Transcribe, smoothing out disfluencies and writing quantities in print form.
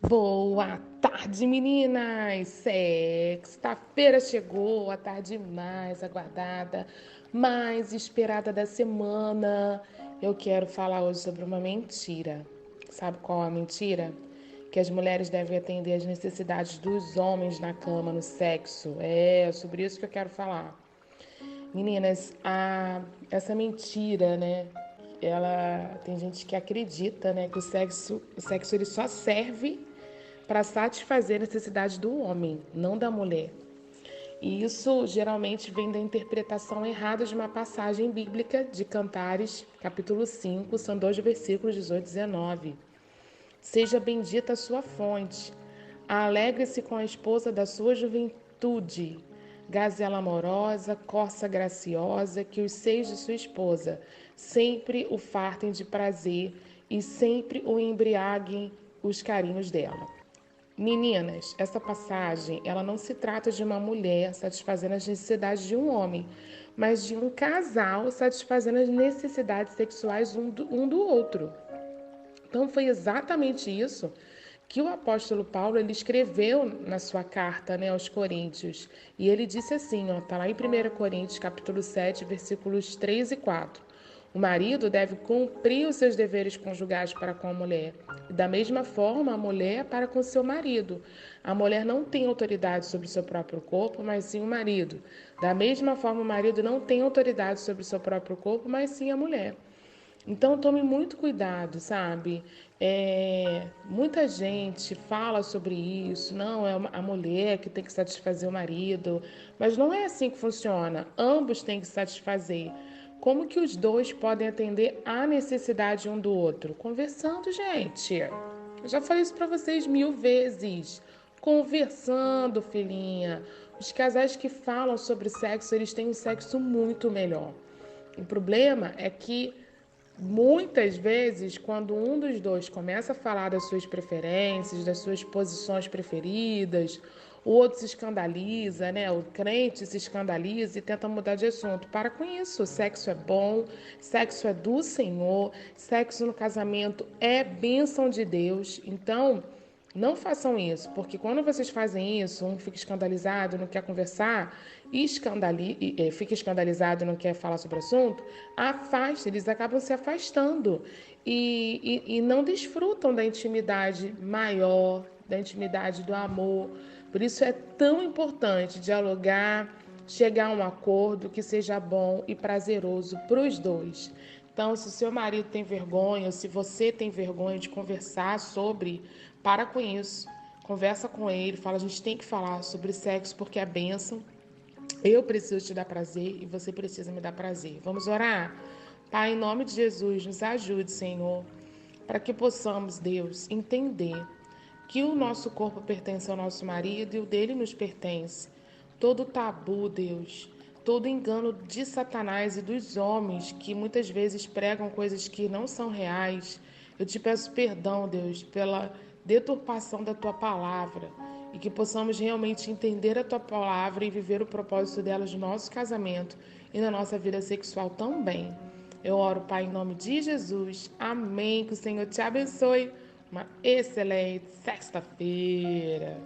Boa tarde, meninas! Sexta-feira chegou, a tarde mais aguardada, mais esperada da semana. Eu quero falar hoje sobre uma mentira. Sabe qual é a mentira? Que as mulheres devem atender às necessidades dos homens na cama, no sexo. É sobre isso que eu quero falar. Meninas, essa mentira, né? Ela tem gente que acredita, né, que o sexo ele só serve para satisfazer a necessidade do homem, não da mulher. E isso geralmente vem da interpretação errada de uma passagem bíblica de Cantares, capítulo 5, são dois versículos 18 e 19. Seja bendita a sua fonte, alegre-se com a esposa da sua juventude, gazela amorosa, corça graciosa, que os seios de sua esposa sempre o fartem de prazer e sempre o embriaguem os carinhos dela. Meninas, essa passagem, ela não se trata de uma mulher satisfazendo as necessidades de um homem, mas de um casal satisfazendo as necessidades sexuais um do outro. Então foi exatamente isso que o apóstolo Paulo ele escreveu na sua carta, né, aos Coríntios. E ele disse assim, ó, tá lá em 1 Coríntios, capítulo 7, versículos 3 e 4. O marido deve cumprir os seus deveres conjugais para com a mulher. E da mesma forma, a mulher para com seu marido. A mulher não tem autoridade sobre o seu próprio corpo, mas sim o marido. Da mesma forma, o marido não tem autoridade sobre o seu próprio corpo, mas sim a mulher. Então tome muito cuidado, sabe? Muita gente fala sobre isso, não, é a mulher que tem que satisfazer o marido, mas não é assim que funciona. Ambos têm que satisfazer. Como que os dois podem atender à necessidade um do outro? Conversando, gente. Eu já falei isso para vocês 1000 vezes. Conversando, filhinha. Os casais que falam sobre sexo, eles têm um sexo muito melhor. O problema é que muitas vezes, quando um dos dois começa a falar das suas preferências, das suas posições preferidas, o outro se escandaliza, né? O crente se escandaliza e tenta mudar de assunto. Para com isso. Sexo é bom, sexo é do Senhor, sexo no casamento é bênção de Deus. Então, não façam isso, porque quando vocês fazem isso, um fica escandalizado, não quer conversar, fica escandalizado, não quer falar sobre o assunto, afasta, eles acabam se afastando e não desfrutam da intimidade maior, da intimidade do amor. Por isso é tão importante dialogar, chegar a um acordo que seja bom e prazeroso para os dois. Então, se o seu marido tem vergonha, ou se você tem vergonha de conversar sobre, para com isso. Conversa com ele, fala, a gente tem que falar sobre sexo porque é bênção. Eu preciso te dar prazer e você precisa me dar prazer. Vamos orar? Pai, em nome de Jesus, nos ajude, Senhor, para que possamos, Deus, entender que o nosso corpo pertence ao nosso marido e o dele nos pertence. Todo tabu, Deus, todo engano de Satanás e dos homens que muitas vezes pregam coisas que não são reais. Eu te peço perdão, Deus, pela deturpação da tua palavra e que possamos realmente entender a tua palavra e viver o propósito delas no nosso casamento e na nossa vida sexual também. Eu oro, Pai, em nome de Jesus. Amém. Que o Senhor te abençoe. Uma excelente sexta-feira.